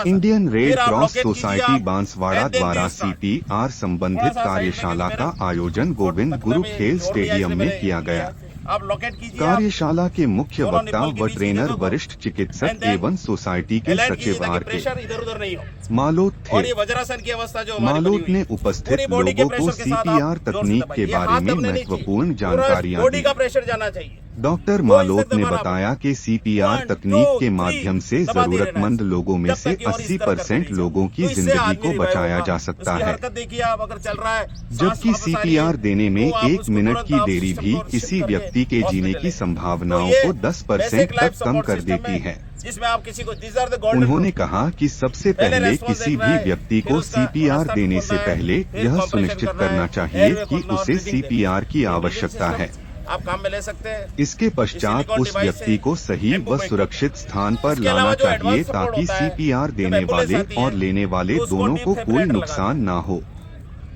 Indian red फिर आप cross locate कीजिए सोसाइटी आप, बांसवाड़ा and then द्वारा we start। CPR संबंधित थोड़ा सा साइड में कार्यशाला मेरा का आयोजन कोट गोविंद पतला गुरु में खेल जोड़ दिया, स्टेडियम इसलिए में मैंने किया लिया। गया। आप लोकेट कीजिए आप, कार्यशाला के मुख्य दोनों वक्ता निप्पल के व बीच की ट्रेनर जगह को, वरिष्ठ चिकित्सक एंड देन एवं सोसाइटी के अलाइन कीजिए सचिव ताकि आर के प्रेशर इधर उधर नहीं हो। मालोत और थे। ये वज्रासन की अवस्था जो हमारी बनी मालोत हुई ने है, उपस्थित पूरी बॉडी के लोगों को प्रेशर के साथ CPR आप जोर से तकनीक दबाइए। के ये बारे हाथ में दबने नहीं चाहिए, महत्वपूर्ण पूरा जानकारियां बॉडी दी। का प्रेशर जाना चाहिए। डॉक्टर दो हिस्से मालोत ने दबाना बताया कि CPR 1 तकनीक 2 के 3 माध्यम से दबाते रहना जरूरतमंद है, लोगों में जब से तक कि और इस तरह करते 80% नहीं जाए। लोगों की तो इससे जिंदगी आदमी को रिवाइव बचाया होगा। जा सकता उसकी है। हरकत देखिए आप, अगर चल रहा है, सांस जबकि वापस आ रही है, CPR देने में तो आप 1 उसको मिनट तुरंत की आप देरी सिस्टम भी को शिफ्ट किसी करके व्यक्ति के जीने हॉस्पिटल की ले। संभावनाओं तो ये को 10% बेसिक लाइफ तक कम सपोर्ट कर सिस्टम देती है, है। जिसमें आप किसी को दीज आर द गोल्डन उन्होंने रूल। कहा कि सबसे पहले पहले रेस्पॉन्स किसी देख रहा भी है, व्यक्ति फिर को उसका CPR रास्ता देने से खोलना है, पहले फिर यह कॉम्प्रेशन सुनिश्चित करना करना है, चाहिए एयरवे कि खोलना और उसे ब्रीदिंग देना CPR की है। ये ब्रीदिंग आवश्यकता सिस्टम है। आप काम में ले सकते हैं। इसके पश्चात सिलिकॉन उस डिवाइस व्यक्ति है, को सही एम्बू व बेड सुरक्षित स्थान पर इसके लाना अलावा जो चाहिए एडवांस सपोर्ट ताकि होता है, CPR जब देने एम्बुलेंस वाले आती और है लेने वाले तो उसको दोनों को कोई डिफिब्रिलेटर लगाते नुकसान हैं। न हो।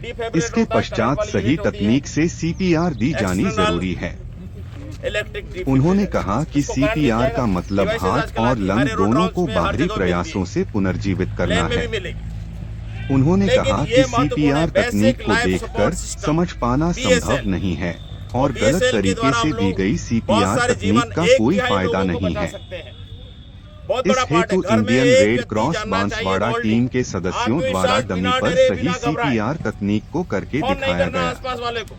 डिफिब्रिलेटर इसके होता है, करंट पश्चात वाली सही यूनिट होती है, तकनीक से CPR दी जानी एक्सटर्नल जरूरी है। इलेक्ट्रिक उन्होंने डिफिब्रिलेटर। कहा कि उसको करंट मिल CPR जाएगा। का मतलब डिवाइसेस हार्ट आजकल और आती है, लंग हर दोनों एरोड्रम्स को में हर बाहरी जगह मिलती प्रयासों है, से पुनर्जीवित करना प्लेन में है। भी मिलेगी। उन्होंने लेकिन कहा ये कि महत्वपूर्ण है, CPR तकनीक बेसिक को लाइफ देखकर सपोर्ट सिस्टम समझ पाना संभव BSL। नहीं है और और गलत BSL के तरीके द्वारा से हम दी लोग गई बहुत CPR सारे तकनीक जीवन का एक कोई तिहाई फायदा लोगों को नहीं बचा है। सकते हैं। बहुत इस बड़ा पार्ट है। हेतु घर में इंडियन एक रेड व्यक्ति क्रॉस जानना चाहिए, बांसवाड़ा दौड़ ले। टीम के सदस्यों द्वारा आत्मविश्वास, डमी बिना पर डरे, सही बिना घबराए CPR तकनीक को करके फोन नहीं दिखाया करना गया। आसपास वाले को।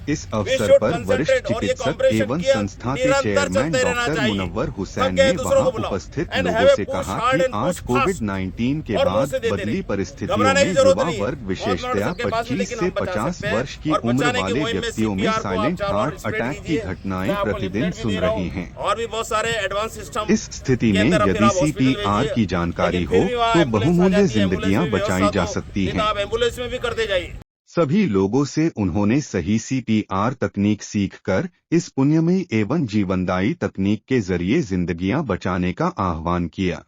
इस वी अवसर शुड पर वरिष्ठ कंसंट्रेट। और ये चिकित्सक कॉम्प्रेशन एवं किया संस्था के निरंतर चेयरमैन चलते रहना डॉक्टर चाहिए। मुनव्वर थक हुसैन गए ने दूसरों वहां को बुलाओ उपस्थित एंड लोगों हैव ए से पुश कहा हार्ड कि एंड आज पुश फास्ट। कोविड-19 के और मुंह बाद से देते बदली रहिए। परिस्थितियों घबराने में की जरूरत युवा नहीं है। वर्ग बहुत ब्लड विशेषतया सबके पास में, 25 लेकिन से हम बचा 50 सकते हैं। वर्ष की और उम्र बचाने की वाले मुहिम में व्यक्तियों में CPR को आप साइलेंट चारों ओर हार्ट स्प्रेड अटैक की कीजिए। घटनाएं मैं आपको प्रतिदिन लिफलेट भी सुन दे रहा रही हूँ हैं। और भी बहुत सारे एडवांस सिस्टम इस स्थिति के में अंदर फिर यदि आप हॉस्पिटल CPR भेजिए। की जानकारी लेकिन हो फिर भी वहाँ तो एम्बुलेंस आ बहुमूल्य जाती है, एम्बुलेंस जिंदगियां में बचाई व्यवस्था जा दो, सकती नहीं तो हैं। आप एम्बुलेंस में भी करते जाइए। सभी लोगों से उन्होंने सही CPR तकनीक सीखकर इस पुण्यमयी एवं जीवनदायी तकनीक के जरिए जिंदगियां बचाने का आह्वान किया।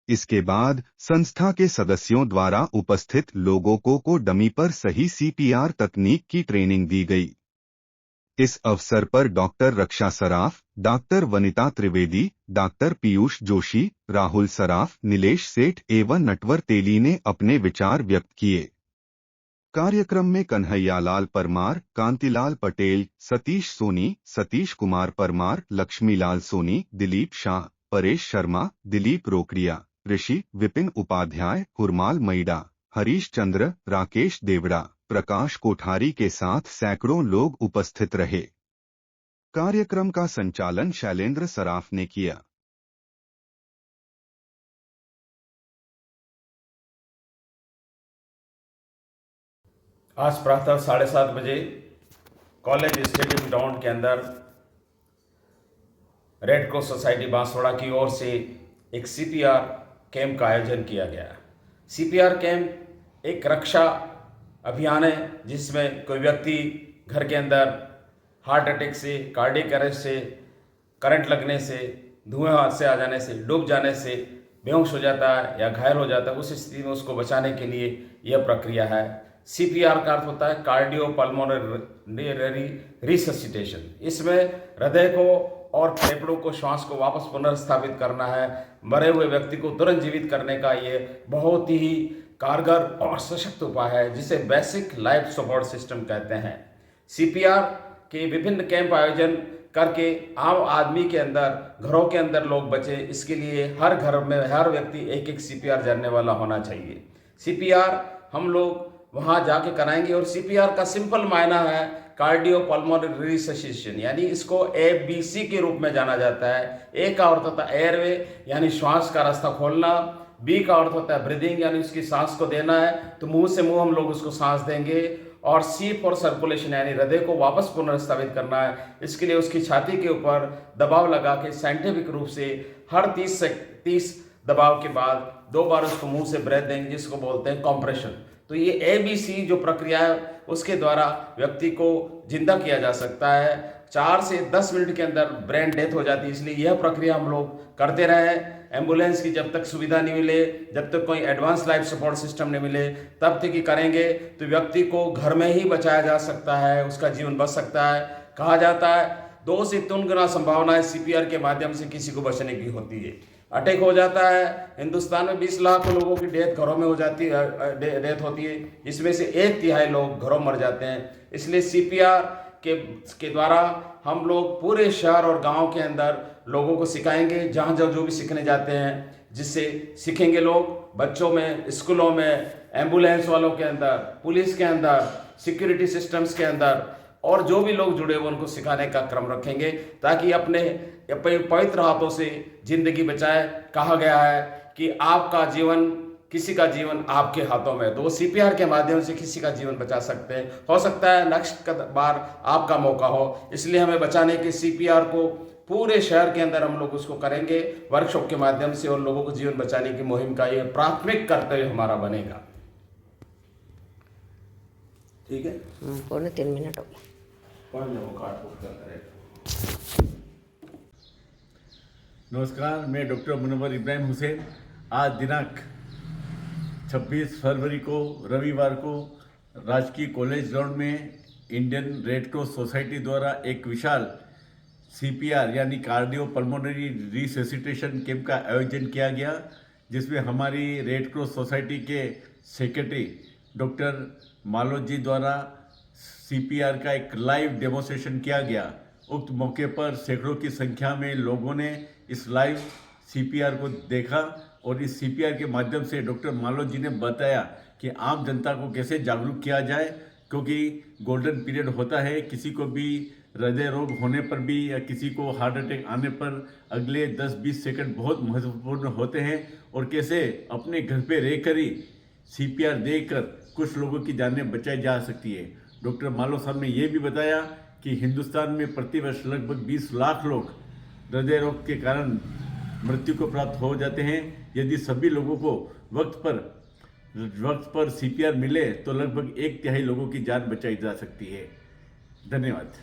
इसके बाद संस्था के सदस्यों द्वारा उपस्थित लोगों को डमी पर सही CPR तकनीक की ट्रेनिंग दी गई। इस अवसर पर डॉक्टर रक्षा सराफ, डॉक्टर वनिता त्रिवेदी, डॉक्टर पीयूष जोशी, राहुल सराफ, नीलेश सेठ एवं नटवर तेली ने अपने विचार व्यक्त किए। कार्यक्रम में कन्हैयालाल परमार, कांतिलाल पटेल, सतीश सोनी, सतीश कुमार परमार, लक्ष्मीलाल सोनी, दिलीप शाह, परेश शर्मा, दिलीप रोकड़िया, ऋषि, विपिन उपाध्याय, हुरमाल मैडा, हरीश चंद्र, राकेश देवड़ा, प्रकाश कोठारी के साथ सैकड़ों लोग उपस्थित रहे। कार्यक्रम का संचालन शैलेंद्र सराफ ने किया। आज प्रातः 7:30 बजे कॉलेज स्टेडियम ग्राउंड के अंदर रेड क्रॉस सोसाइटी बांसवाड़ा की ओर से एक CPR कैंप का आयोजन किया गया। CPR कैंप एक रक्षा अभियान है जिसमें कोई व्यक्ति घर के अंदर हार्ट अटैक से, कार्डियक अरेस्ट से, करंट लगने से, धुएं हाथ से आ जाने से, डूब जाने से बेहोश हो जाता है या घायल हो जाता है, उस स्थिति में उसको बचाने के लिए यह प्रक्रिया है। CPR का अर्थ होता है कार्डियो पल्मोनरी रिससिटेशन। इसमें हृदय को और फेफड़ों को, श्वास को वापस पुनर्स्थापित करना है। मरे हुए व्यक्ति को तुरंत जीवित करने का ये बहुत ही कारगर और सशक्त उपाय है जिसे बेसिक लाइफ सपोर्ट सिस्टम कहते हैं। CPR के विभिन्न कैंप आयोजन करके आम आदमी के अंदर, घरों के अंदर लोग बचे, इसके लिए हर घर में हर व्यक्ति एक एक CPR जानने वाला होना चाहिए। CPR हम लोग वहाँ जाके कराएंगे और CPR का सिंपल मायना है कार्डियो पल्मोनरी रिससिटेशन, यानी इसको ABC के रूप में जाना जाता है। A का अर्थ होता है एयरवे यानी श्वास का रास्ता खोलना, B का अर्थ होता है ब्रीदिंग यानी उसकी सांस को देना है, तो मुंह से मुंह हम लोग उसको सांस देंगे। और C फॉर सर्कुलेशन यानी हृदय को वापस पुनर्स्थापित करना है। इसके लिए उसकी छाती के ऊपर दबाव लगा के साइंटिफिक रूप से हर 30 दबाव के बाद 2 बार उसको मुंह से ब्रेथ देंगे जिसको बोलते हैं कॉम्प्रेशन। तो ये ABC जो प्रक्रिया है उसके द्वारा व्यक्ति को जिंदा किया जा सकता है। 4 से 10 मिनट के अंदर ब्रेन डेथ हो जाती है, इसलिए यह प्रक्रिया हम लोग करते रहे। एम्बुलेंस की जब तक सुविधा नहीं मिले, जब तक कोई एडवांस लाइफ सपोर्ट सिस्टम नहीं मिले, तब तक ही करेंगे तो व्यक्ति को घर में ही बचाया जा सकता है, उसका जीवन बच सकता है। कहा जाता है 2 से 3 गुना संभावना है CPR के माध्यम से किसी को बचने की होती है। अटैक हो जाता है। हिंदुस्तान में 20 लाख लोगों की डेथ घरों में हो जाती है, डेथ होती है, इसमें से 1/3 लोग घरों मर जाते हैं। इसलिए सीपीआर के द्वारा हम लोग पूरे शहर और गांव के अंदर लोगों को सिखाएंगे, जहाँ जहाँ जो भी सीखने जाते हैं, जिससे सीखेंगे लोग बच्चों में, स्कूलों में, एम्बुलेंस वालों के अंदर, पुलिस के अंदर, सिक्योरिटी सिस्टम्स के अंदर, और जो भी लोग जुड़े हुए उनको सिखाने का क्रम रखेंगे, ताकि अपने पवित्र हाथों से जिंदगी बचाए। कहा गया है कि आपका जीवन, किसी का जीवन आपके हाथों में, तो वो सीपीआर के माध्यम से किसी का जीवन बचा सकते हैं। हो सकता है नेक्स्ट बार आपका मौका हो, इसलिए हमें बचाने के सीपीआर को पूरे शहर के अंदर हम लोग उसको करेंगे वर्कशॉप के माध्यम से, और लोगों को जीवन बचाने की मुहिम का ये प्राथमिक कर्तव्य हमारा बनेगा। ठीक है, 3 मिनट हो गए। नमस्कार, मैं डॉक्टर मुनव्वर इब्राहिम हुसैन। आज दिनांक 26 फरवरी को रविवार को राजकीय कॉलेज ग्राउंड में इंडियन रेड क्रॉस सोसाइटी द्वारा एक विशाल सीपीआर यानी कार्डियो पल्मोनरी रिससिटेशन कैंप का आयोजन किया गया, जिसमें हमारी रेड क्रॉस सोसाइटी के सेक्रेटरी डॉक्टर मालोद जी द्वारा सीपीआर का एक लाइव डेमोन्स्ट्रेशन किया गया। उक्त मौके पर सैकड़ों की संख्या में लोगों ने इस लाइव सीपीआर को देखा, और इस सीपीआर के माध्यम से डॉक्टर मालोद जी ने बताया कि आम जनता को कैसे जागरूक किया जाए, क्योंकि गोल्डन पीरियड होता है। किसी को भी हृदय रोग होने पर भी या किसी को हार्ट अटैक आने पर अगले 10-20 सेकंड बहुत महत्वपूर्ण होते हैं, और कैसे अपने घर पे रहकर ही सीपीआर देकर कुछ लोगों की जानें बचाई जा सकती है। डॉक्टर मालो साहब ने यह भी बताया कि हिंदुस्तान में प्रतिवर्ष लगभग 20 लाख लोग हृदय रोग के कारण मृत्यु को प्राप्त हो जाते हैं। यदि सभी लोगों को वक्त पर सीपीआर मिले तो लगभग 1/3 लोगों की जान बचाई जा सकती है। धन्यवाद।